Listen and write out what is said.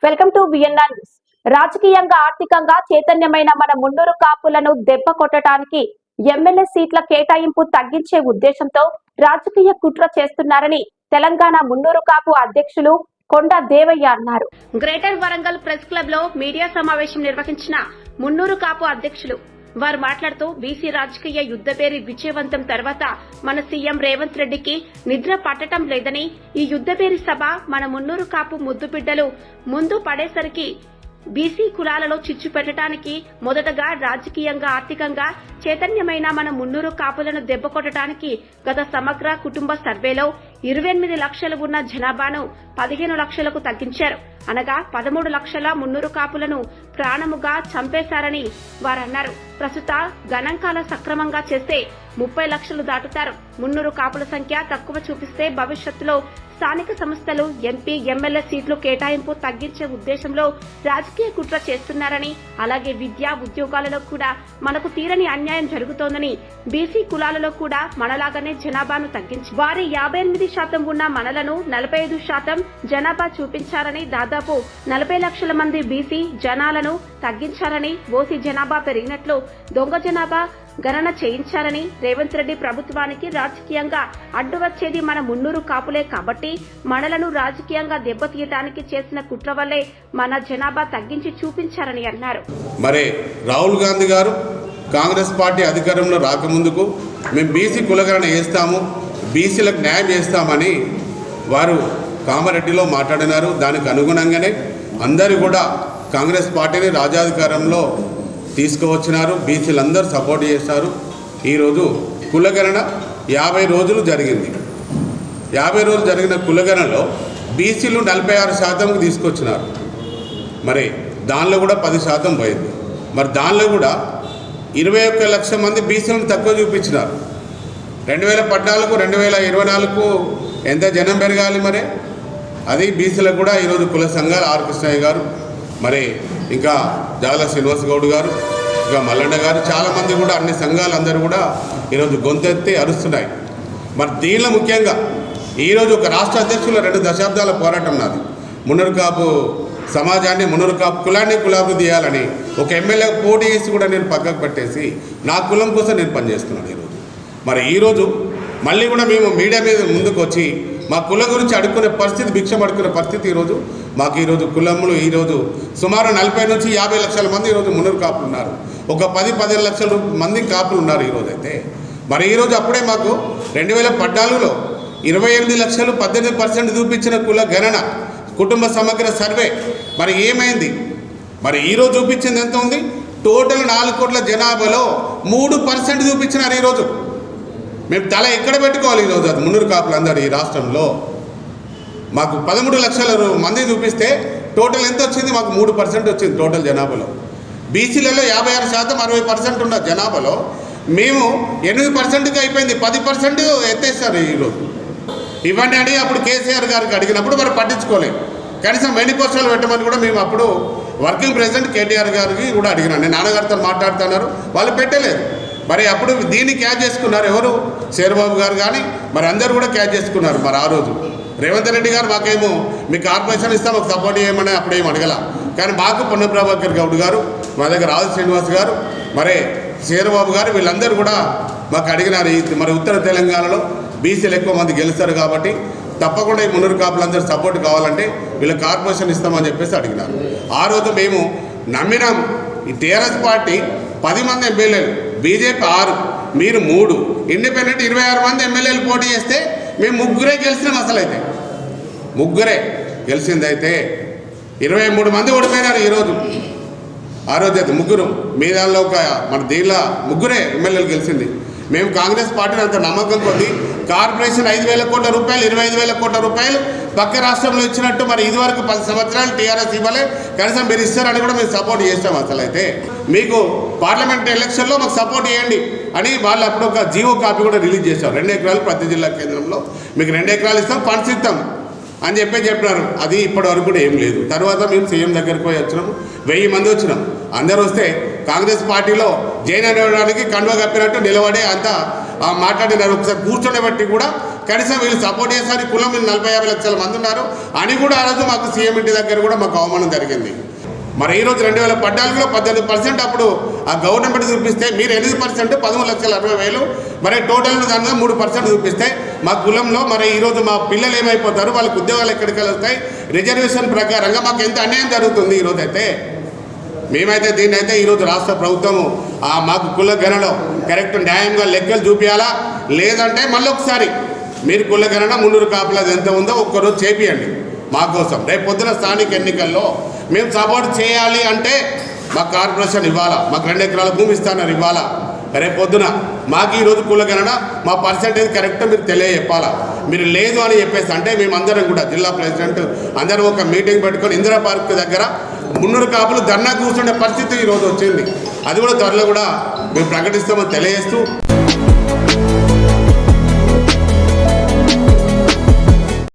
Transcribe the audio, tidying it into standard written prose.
Welcome to VNR news. రాజకీయంగా ఆర్థికంగా చైతన్యమైన మన మున్నూరు కాపులను దెబ్బ కొట్టడానికి ఎమ్మెల్యే సీట్ల కేటాయింపు తగ్గించే ఉద్దేశంతో రాజకీయ కుట్ర చేస్తున్నారని తెలంగాణ మున్నూరు కాపు అధ్యక్షులు కొండ దేవయ్య అన్నారు. గ్రేటర్ వరంగల్ ప్రెస్ క్లబ్ లో మీడియా సమావేశం నిర్వహించిన మున్నూరు కాపు అధ్యక్షులు వారు మాట్లాడుతూ బీసీ రాజకీయ యుద్ధ పేరి విజయవంతం తర్వాత మన సీఎం రేవంత్ రెడ్డికి నిద్ర పట్టడం లేదని, ఈ యుద్ధ పేరి సభ మన మున్నూరు కాపు ముద్దు బిడ్డలు ముందు పడేసరికి బీసీ కులాలలో చిచ్చు పెట్టడానికి మొదటగా రాజకీయంగా ఆర్థికంగా చైతన్యమైన మన మున్నూరు కాపులను దెబ్బకొట్టడానికి గత సమగ్ర కుటుంబ సర్వేలో 28 లక్షలు ఉన్న జనాభాను 15 లక్షలకు తగ్గించారు. అనగా 13 లక్షల మున్నూరు కాపులను ప్రాణముగా చంపేశారని వారన్నారు. ప్రస్తుత గణాంకాల సక్రమంగా చేస్తే 30 లక్షలు దాటుతారు. మున్నూరు కాపుల సంఖ్య తక్కువ చూపిస్తే భవిష్యత్తులో స్థానిక సంస్థలు ఎంపీ ఎమ్మెల్యే సీట్లు కేటాయింపు తగ్గించే ఉద్దేశంలో రాజకీయ కుట్ర చేస్తున్నారని, అలాగే విద్యా ఉద్యోగాలలో కూడా మనకు తీరని అన్యాయం జరుగుతోందని, బీసీ కులాలలో కూడా మనలాగానే జనాభాను తగ్గించి వారి 58% ఉన్న మనలను 45% జనాభా చూపించారని, దాదాపు 40 లక్షల మంది బీసీ జనాలను తగ్గించారని, ఓసీ జనాభా పెరిగినట్లు దొంగ జనాభా గణన చేయించారని, రేవంత్ రెడ్డి ప్రభుత్వానికి రాజకీయంగా అడ్డు వచ్చేది మన మున్నూరు కాపులే కాబట్టి మనలను రాజకీయంగా దెబ్బతీయడానికి చేసిన కుట్ర వల్లే మన జనాభా తగ్గించి చూపించారని అన్నారు. మరి రాహుల్ గాంధీ గారు కాంగ్రెస్ పార్టీ అధికారంలో రాకముందుకు మేము బీసీ కులగణన చేస్తాము, బీసీలకు న్యాయం చేస్తామని వారు కామారెడ్డిలో మాట్లాడినారు. దానికి అనుగుణంగానే అందరూ కూడా కాంగ్రెస్ పార్టీని రాజ్యాధికారంలో తీసుకువచ్చినారు. బీసీలందరూ సపోర్ట్ చేశారు. ఈరోజు కులగణన 50 రోజులు జరిగింది. 50 రోజులు జరిగిన కులగణనలో బీసీలు 46%కు తీసుకొచ్చినారు. మరి దానిలో కూడా 10% పోయింది. మరి దానిలో కూడా 21 లక్షల మంది బీసీలను తక్కువ చూపించినారు. 2014 2024 ఎంత జనం పెరగాలి మరి? అది బీసీలకు కూడా ఈరోజు కుల సంఘాలు ఆర్ కృష్ణయ్య గారు, మరి ఇంకా జాగల శ్రీనివాస్ గౌడ్ గారు, ఇంకా మల్లన్న గారు, చాలామంది కూడా అన్ని సంఘాలు అందరూ కూడా ఈరోజు గొంతెత్తి అరుస్తున్నాయి. మరి దీనిలో ముఖ్యంగా ఈరోజు ఒక రాష్ట్ర అధ్యక్షుల 2 దశాబ్దాల పోరాటం నాది. మున్నూరు కాపు సమాజాన్ని, మున్నూరు కాపు కులాన్ని కులాభివృద్ధి చేయాలని ఒక ఎమ్మెల్యే పోటీ చేసి కూడా నేను పక్కకు పెట్టేసి నా కులం కోసం నేను పనిచేస్తున్నాను ఈరోజు. మరి ఈరోజు మళ్ళీ కూడా మేము మీడియా మీద ముందుకు వచ్చి మా కులం గురించి అడుక్కునే పరిస్థితి, భిక్షం అడుక్కునే పరిస్థితి ఈరోజు మాకు ఈరోజు కులములు ఈరోజు సుమారు 40 నుంచి 50 లక్షల మంది ఈరోజు మున్నూరు కాపులు ఉన్నారు. ఒక 10-15 లక్షల మంది కాపులు ఉన్నారు ఈరోజు. అయితే మరి ఈరోజు అప్పుడే మాకు 2014లో 28 లక్షలు 18% చూపించిన కుల గణన కుటుంబ సమగ్ర సర్వే మరి ఏమైంది? మరి ఈరోజు చూపించింది ఎంత ఉంది? టోటల్ 4 కోట్ల జనాభాలో 3% చూపించినారు. ఈరోజు మేము తల ఎక్కడ పెట్టుకోవాలి? ఈరోజు అది మున్నూరు కాపులు అందరు ఈ రాష్ట్రంలో మాకు 13 లక్షల మంది చూపిస్తే టోటల్ ఎంత వచ్చింది? మాకు 3% వచ్చింది టోటల్ జనాభాలో. బీసీలలో 56%, 60% ఉన్న జనాభాలో మేము 8%కి అయిపోయింది. 10% ఎత్తేస్తారు ఈరోజు. ఇవన్నీ అడిగి అప్పుడు కేసీఆర్ గారికి అడిగినప్పుడు మరి పట్టించుకోలేదు. కనీసం మేనిఫెస్టోలు పెట్టమని కూడా మేము అప్పుడు వర్కింగ్ ప్రెసిడెంట్ కేటీఆర్ గారికి కూడా అడిగినాను. నేను నాన్నగారితో మాట్లాడుతున్నారు, వాళ్ళు పెట్టలేదు. మరి అప్పుడు దీన్ని క్యాచ్ చేసుకున్నారు ఎవరు? శేర్బాబు గారు కానీ మరి అందరూ కూడా క్యాచ్ చేసుకున్నారు. మరి ఆ రోజు రేవంత్ రెడ్డి గారు మాకేమో మీ కార్పొరేషన్ ఇస్తాం, మాకు సపోర్ట్ చేయమని అప్పుడేం అడగల. కానీ మాకు పొన్న ప్రభాకర్ గౌడ్ గారు, మా దగ్గర రాజు శ్రీనివాస్ గారు, మరి శేర్బాబు గారు వీళ్ళందరూ కూడా మాకు అడిగినారు. మరి ఉత్తర తెలంగాణలో బీసీలు ఎక్కువ మంది గెలుస్తారు కాబట్టి తప్పకుండా ఈ మున్నూరు కాపులందరూ సపోర్ట్ కావాలంటే వీళ్ళ కార్పొరేషన్ ఇస్తామని చెప్పేసి అడిగినారు. ఆ రోజు మేము నమ్మినాం. ఈ టీఆర్ఎస్ పార్టీ 10 మంది ఎమ్మెల్యేలు, బీజేపీ 6, మీరు 3, ఇండిపెండెంట్ 26 మంది ఎమ్మెల్యేలు పోటీ చేస్తే మేము 3 గెలిచినాం. అసలు అయితే 3 గెలిచిందైతే 23 మంది ఓడిపోయినారు ఈరోజు. ఆ రోజు అయితే 3 మీ దానిలో ఒక మన దీనిలో 3 ఎమ్మెల్యేలు గెలిచింది. మేము కాంగ్రెస్ పార్టీని అంత నమ్మకం కొద్ది కార్పొరేషన్ 5,000 కోట్ల రూపాయలు 25,000 కోట్ల రూపాయలు పక్క రాష్ట్రంలో ఇచ్చినట్టు మరి ఇదివరకు 10 సంవత్సరాలు టీఆర్ఎస్ ఇవ్వలే, కనీసం మీరు ఇస్తారని కూడా మేము సపోర్ట్ చేస్తాం. అసలు అయితే మీకు పార్లమెంట్ ఎలక్షన్లో మాకు సపోర్ట్ చేయండి అని వాళ్ళు అప్పుడు ఒక జీవో కాపీ కూడా రిలీజ్ చేశారు. 2 ఎకరాలు ప్రతి జిల్లా కేంద్రంలో మీకు 2 ఎకరాలు ఇస్తాం, ఫండ్స్ ఇస్తాం అని చెప్పినారు. అది ఇప్పటి వరకు కూడా ఏం లేదు. తర్వాత మేము సీఎం దగ్గరికి పోయి వచ్చినాము, 1000 మంది వచ్చినాం. అందరూ వస్తే కాంగ్రెస్ పార్టీలో జైన్ అనేవాడానికి కండువ కప్పినట్టు నిలబడే అంత మాట్లాడినారు. ఒకసారి కూర్చొని బట్టి కూడా కనీసం వీళ్ళు సపోర్ట్ చేశారు, కులం 40-50 లక్షల మంది ఉన్నారు అని కూడా ఆ రోజు మాకు సీఎం ఇంటి దగ్గర కూడా మాకు అవమానం జరిగింది. మరి ఈరోజు 2014లో 18% అప్పుడు ఆ గవర్నమెంట్ చూపిస్తే మీరు 8% 13,60,000 మరి టోటల్ దానిలో 3% చూపిస్తే మా కులంలో మరి ఈరోజు మా పిల్లలు ఏమైపోతారు, వాళ్ళకి ఉద్యోగాలు ఎక్కడికి వస్తాయి, రిజర్వేషన్ ప్రకారంగా మాకు ఎంత అన్యాయం జరుగుతుంది. ఈరోజైతే మేమైతే దీన్ని అయితే ఈరోజు రాష్ట్ర ప్రభుత్వము మాకు కుల గణన కరెక్ట్ న్యాయంగా లెక్కలు చూపించాలా, లేదంటే మళ్ళీ ఒకసారి మీరు కుల గణన మున్నూరు కాపులది ఎంత ఉందో ఒక్కరోజు చేపియండి మా కోసం. రేపు పొద్దున స్థానిక ఎన్నికల్లో మేము సపోర్ట్ చేయాలి అంటే మాకు కార్పొరేషన్ ఇవ్వాలా, మాకు 2 ఎకరాల భూమి ఇస్తానని ఇవ్వాలా. రేపు పొద్దున మాకు ఈరోజు కులగణన మా పర్సెంటేజ్ కరెక్ట్ మీరు తెలియజెప్పాలా. మీరు లేదు అని చెప్పేసి అంటే మేమందరం కూడా జిల్లా ప్రెసిడెంట్ అందరం ఒక మీటింగ్ పెట్టుకొని ఇందిరా పార్క్ దగ్గర మున్నూరు కాపులు ధర్నా కూర్చునే పరిస్థితి ఈరోజు వచ్చింది. అది కూడా త్వరలో కూడా మేము ప్రకటిస్తామని తెలియజేస్తూ